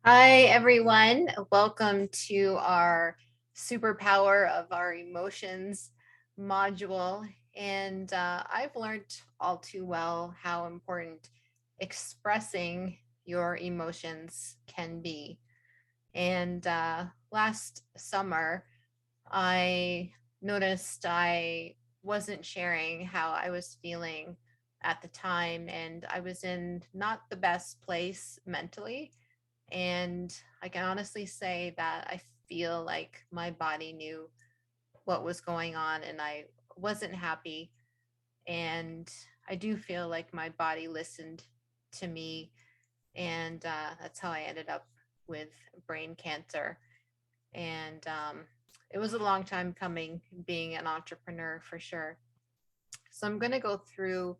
Hi, everyone. Welcome to our Superpower of Our Emotions module. And I've learned all too well how important expressing your emotions can be. And last summer, I noticed I wasn't sharing how I was feeling at the time, and I was in not the best place mentally. And I can honestly say that I feel like my body knew what was going on and I wasn't happy. And I do feel like my body listened to me. And that's how I ended up with brain cancer. And it was a long time coming being an entrepreneur for sure. So I'm going to go through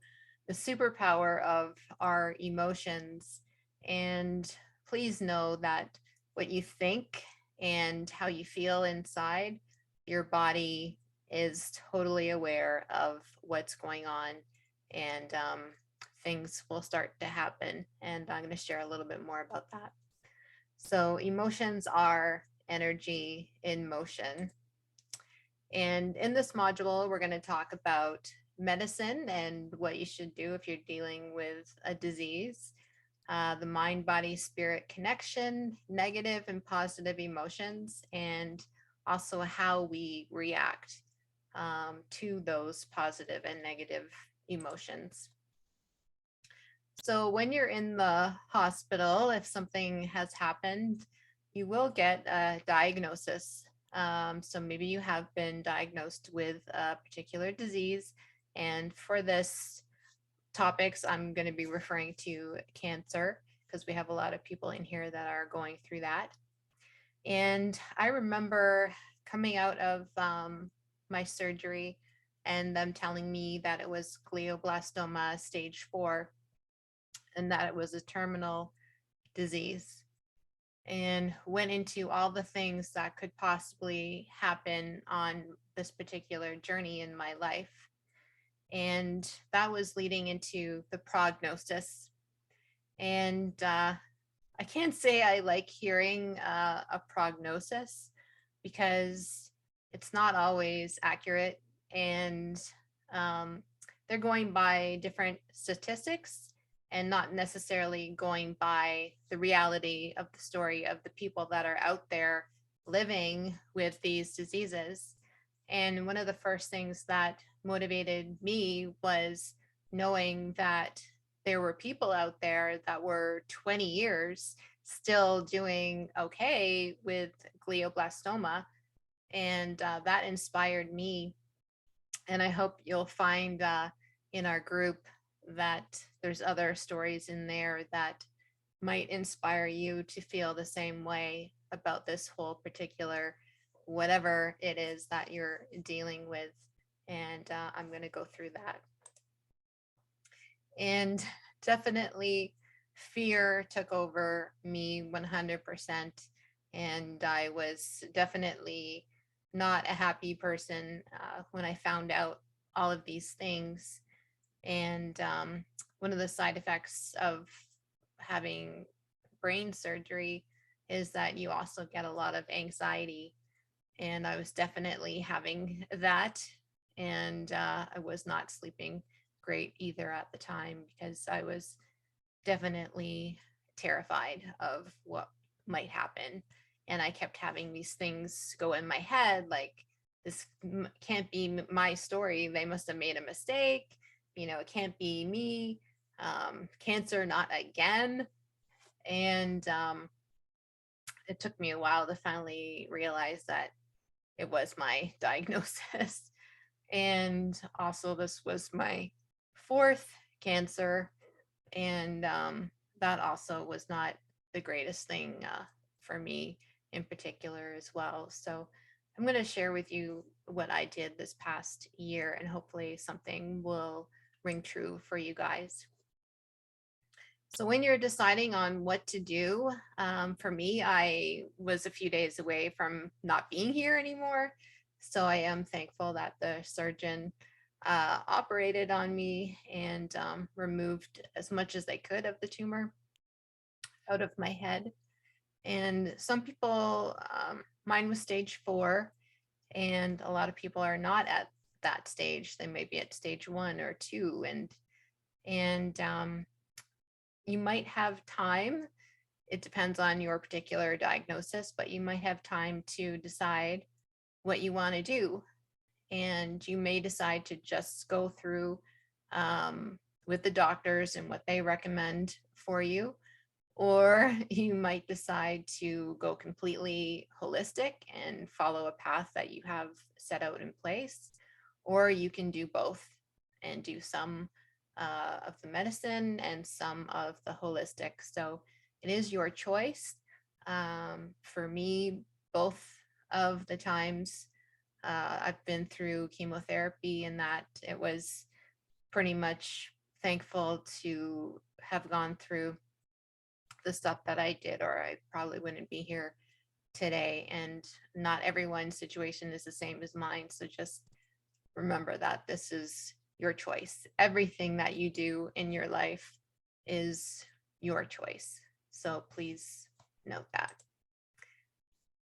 the superpower of our emotions. And please know that what you think and how you feel inside, your body is totally aware of what's going on. And things will start to happen. And I'm going to share a little bit more about that. So, emotions are energy in motion. And in this module, we're going to talk about medicine and what you should do if you're dealing with a disease, the mind body spirit connection, negative and positive emotions, and also how we react to those positive and negative emotions. So, when you're in the hospital, if something has happened, you will get a diagnosis. So, maybe you have been diagnosed with a particular disease. And for this topics, I'm going to be referring to cancer because we have a lot of people in here that are going through that. And I remember coming out of my surgery and them telling me that it was glioblastoma stage 4 and that it was a terminal disease, and went into all the things that could possibly happen on this particular journey in my life. And that was leading into the prognosis. And I can't say I like hearing a prognosis because it's not always accurate. And um, they're going by different statistics and not necessarily going by the reality of the story of the people that are out there living with these diseases. And one of the first things that motivated me was knowing that there were people out there that were 20 years still doing okay with glioblastoma. And that inspired me. And I hope you'll find in our group that there's other stories in there that might inspire you to feel the same way about this whole particular whatever it is that you're dealing with. And I'm going to go through that. And definitely fear took over me 100%. And I was definitely not a happy person when I found out all of these things. And one of the side effects of having brain surgery is that you also get a lot of anxiety. And I was definitely having that. And I was not sleeping great either at the time because I was definitely terrified of what might happen. And I kept having these things go in my head like, this can't be my story. They must have made a mistake. It can't be me. Cancer, not again. And it took me a while to finally realize that it was my diagnosis. And also, this was my fourth cancer. And that also was not the greatest thing for me in particular as well. So I'm going to share with you what I did this past year, and hopefully something will ring true for you guys. So when you're deciding on what to do, for me, I was a few days away from not being here anymore. So I am thankful that the surgeon operated on me and removed as much as they could of the tumor out of my head. And some people, mine was stage 4, and a lot of people are not at that stage. They may be at stage 1 or 2, and you might have time. It depends on your particular diagnosis, but you might have time to decide what you want to do. And you may decide to just go through with the doctors and what they recommend for you, or you might decide to go completely holistic and follow a path that you have set out in place, or you can do both and do some of the medicine and some of the holistic. So it is your choice. For me, both of the times I've been through chemotherapy, and that it was pretty much thankful to have gone through the stuff that I did, or I probably wouldn't be here today. And not everyone's situation is the same as mine. So just remember that this is your choice. Everything that you do in your life is your choice. So please note that.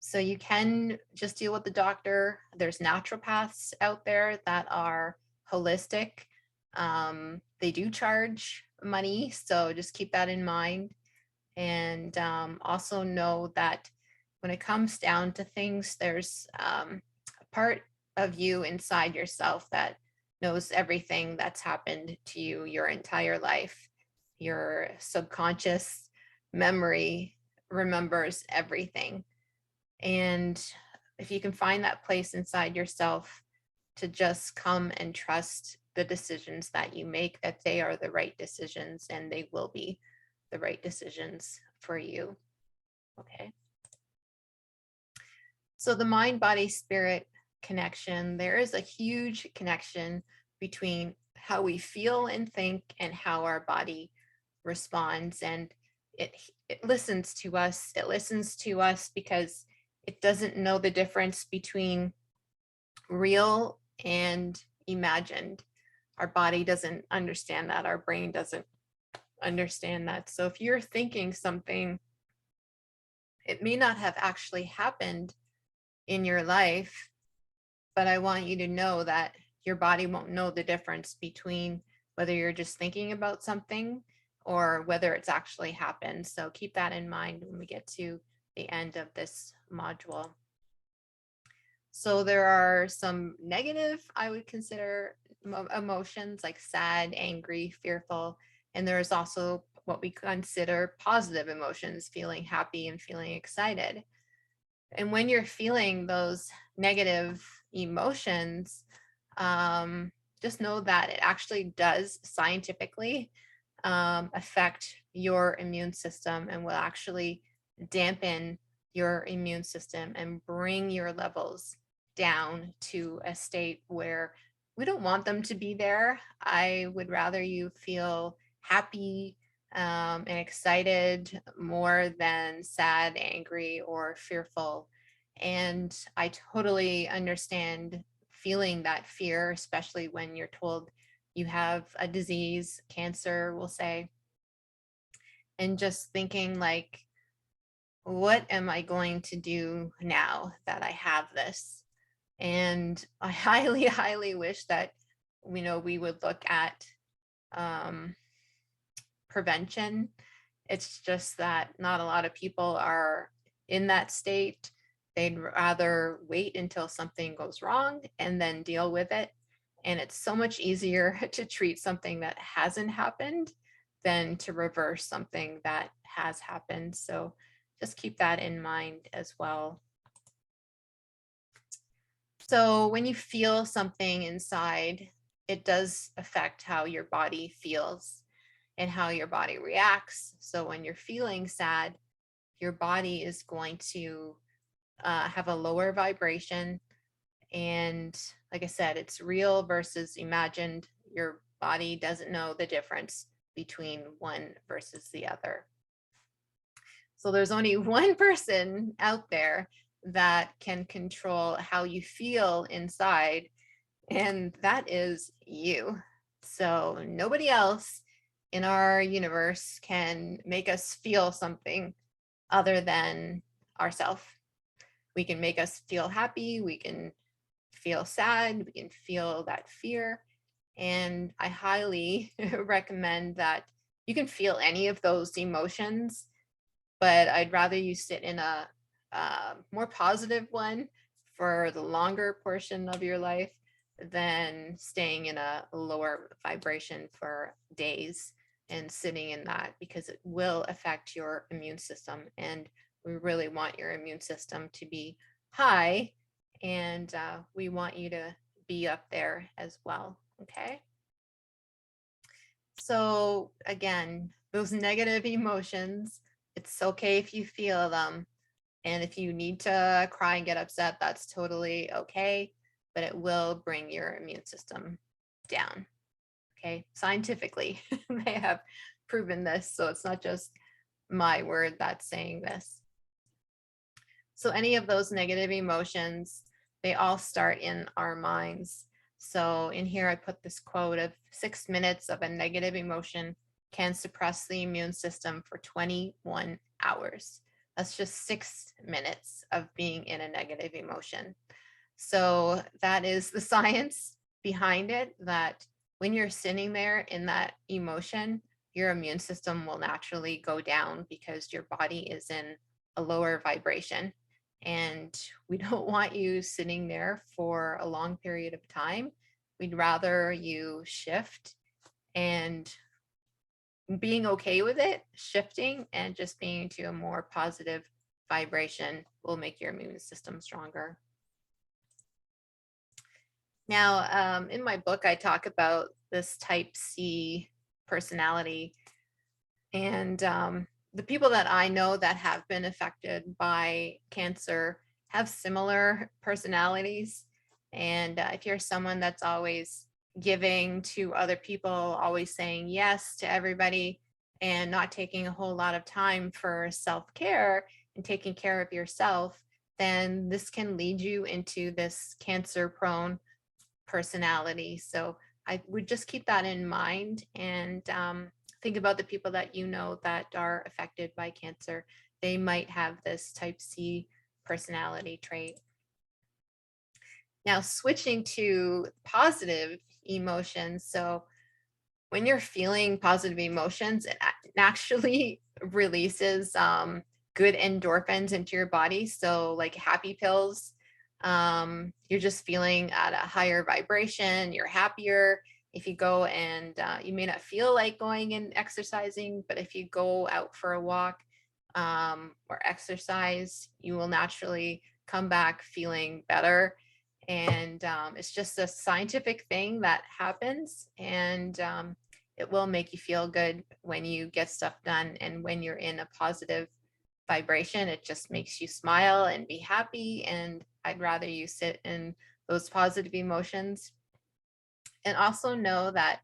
So you can just deal with the doctor. There's naturopaths out there that are holistic. They do charge money, so just keep that in mind. And also know that when it comes down to things, there's a part of you inside yourself that knows everything that's happened to you your entire life. Your subconscious memory remembers everything. And if you can find that place inside yourself to just come and trust the decisions that you make, that they are the right decisions and they will be the right decisions for you. Okay. So the mind, body, spirit connection, there is a huge connection between how we feel and think and how our body responds. And it listens to us. It listens to us because it doesn't know the difference between real and imagined. Our body doesn't understand that. Our brain doesn't understand that. So if you're thinking something, it may not have actually happened in your life, but I want you to know that your body won't know the difference between whether you're just thinking about something or whether it's actually happened. So keep that in mind when we get to the end of this module. So there are some negative, I would consider, emotions like sad, angry, fearful, and there's also what we consider positive emotions, feeling happy and feeling excited. And when you're feeling those negative emotions, just know that it actually does scientifically affect your immune system and will actually dampen your immune system and bring your levels down to a state where we don't want them to be there. I would rather you feel happy and excited more than sad, angry, or fearful. And I totally understand feeling that fear, especially when you're told you have a disease, cancer, we'll say, and just thinking like, what am I going to do now that I have this? And I highly, highly wish that, we would look at prevention. It's just that not a lot of people are in that state. They'd rather wait until something goes wrong and then deal with it. And it's so much easier to treat something that hasn't happened than to reverse something that has happened. So just keep that in mind as well. So when you feel something inside, it does affect how your body feels and how your body reacts. So when you're feeling sad, your body is going to have a lower vibration. And like I said, it's real versus imagined. Your body doesn't know the difference between one versus the other. So there's only one person out there that can control how you feel inside, and that is you. So nobody else in our universe can make us feel something. other than ourselves. We can make us feel happy, we can feel sad, we can feel that fear. And I highly recommend that you can feel any of those emotions, but I'd rather you sit in a more positive one for the longer portion of your life than staying in a lower vibration for days and sitting in that, because it will affect your immune system. And we really want your immune system to be high, and we want you to be up there as well. Okay. So, again, those negative emotions, it's okay if you feel them. And if you need to cry and get upset, that's totally okay, but it will bring your immune system down. Okay. Scientifically, they have proven this. So it's not just my word that's saying this. So any of those negative emotions, they all start in our minds. So in here, I put this quote of 6 minutes of a negative emotion can suppress the immune system for 21 hours. That's just 6 minutes of being in a negative emotion. So that is the science behind it, that when you're sitting there in that emotion, your immune system will naturally go down because your body is in a lower vibration. And we don't want you sitting there for a long period of time. We'd rather you shift, and being okay with it, shifting and just being to a more positive vibration will make your immune system stronger. Now, in my book, I talk about this type C personality, and the people that I know that have been affected by cancer have similar personalities. And if you're someone that's always giving to other people, always saying yes to everybody, and not taking a whole lot of time for self-care and taking care of yourself, then this can lead you into this cancer-prone personality. So I would just keep that in mind, and think about the people that you know that are affected by cancer. They might have this type C personality trait. Now, switching to positive emotions. So when you're feeling positive emotions, it actually releases good endorphins into your body. So, like happy pills, you're just feeling at a higher vibration, you're happier. If you go and you may not feel like going and exercising, but if you go out for a walk or exercise, you will naturally come back feeling better. And it's just a scientific thing that happens. And it will make you feel good when you get stuff done. And when you're in a positive vibration, it just makes you smile and be happy. And I'd rather you sit in those positive emotions. And also know that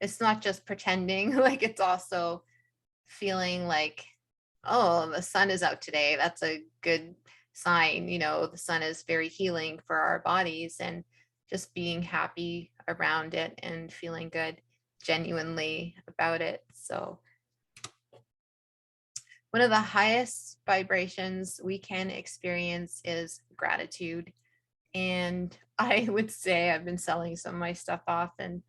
it's not just pretending, like it's also feeling like, oh, the sun is out today. That's a good sign. You know, the sun is very healing for our bodies, and just being happy around it and feeling good genuinely about it. So, one of the highest vibrations we can experience is gratitude. And I would say I've been selling some of my stuff off, and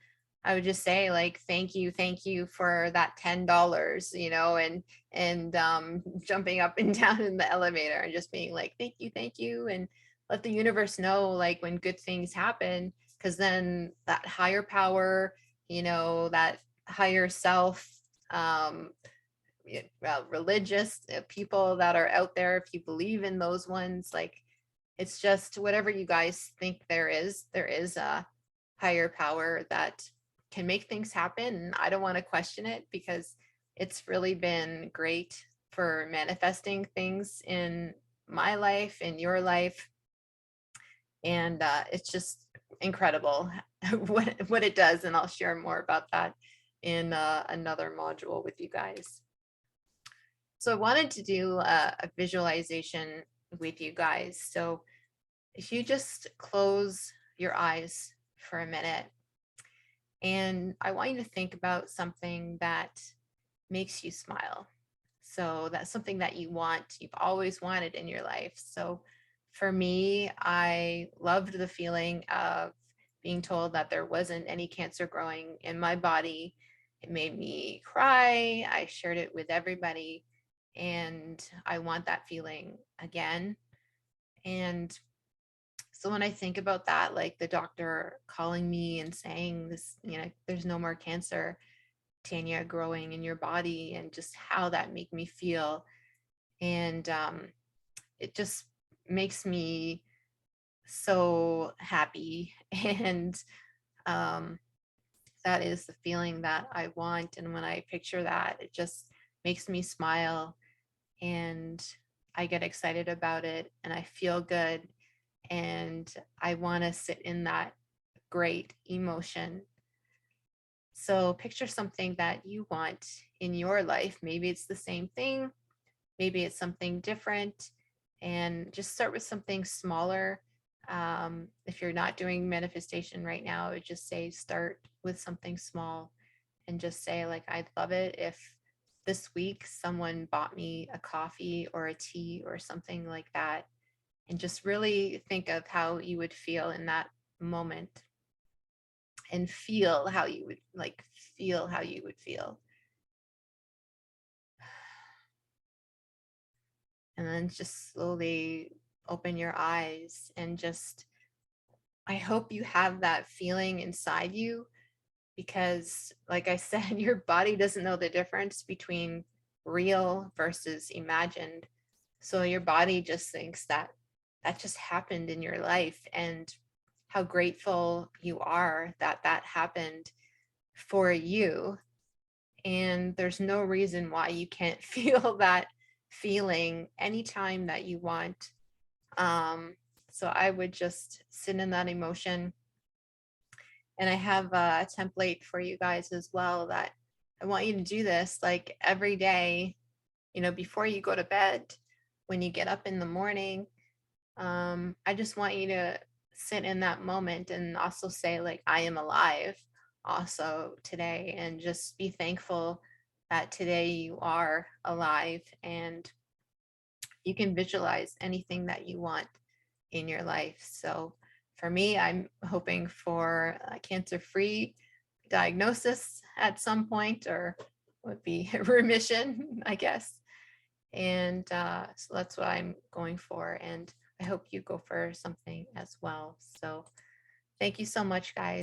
I would just say, like, thank you for that $10, you know, and jumping up and down in the elevator and just being like, thank you, and let the universe know, like, when good things happen, because then that higher power, you know, that higher self, um, religious people that are out there, if you believe in those ones, like, it's just whatever you guys think there is a higher power that can make things happen. And I don't want to question it, because it's really been great for manifesting things in my life, in your life. And it's just incredible what it does. And I'll share more about that in another module with you guys. So I wanted to do a visualization with you guys. So if you just close your eyes for a minute, and I want you to think about something that makes you smile. So that's something that you've always wanted in your life. So for me, I loved the feeling of being told that there wasn't any cancer growing in my body. It made me cry. I shared it with everybody, and I want that feeling again. And so when I think about that, like the doctor calling me and saying this, there's no more cancer, Tanya, growing in your body, and just how that made me feel. And it just makes me so happy. And um, that is the feeling that I want. And when I picture that, it just makes me smile, and I get excited about it, and I feel good. And I want to sit in that great emotion. So picture something that you want in your life. Maybe it's the same thing, maybe it's something different, and just start with something smaller. If you're not doing manifestation right now, I would just say start with something small and just say, like, I'd love it if this week someone bought me a coffee or a tea or something like that. And just really think of how you would feel in that moment, and feel how you would feel. And then just slowly open your eyes, and just, I hope you have that feeling inside you, because like I said, your body doesn't know the difference between real versus imagined. So your body just thinks that that just happened in your life, and how grateful you are that that happened for you. And there's no reason why you can't feel that feeling anytime that you want. So I would just sit in that emotion. And I have a template for you guys as well, that I want you to do this like every day, before you go to bed, when you get up in the morning. I just want you to sit in that moment and also say, like, I am alive also today, and just be thankful that today you are alive, and you can visualize anything that you want in your life. So for me, I'm hoping for a cancer-free diagnosis at some point, or would be remission, I guess. And so that's what I'm going for. And I hope you go for something as well. So thank you so much, guys.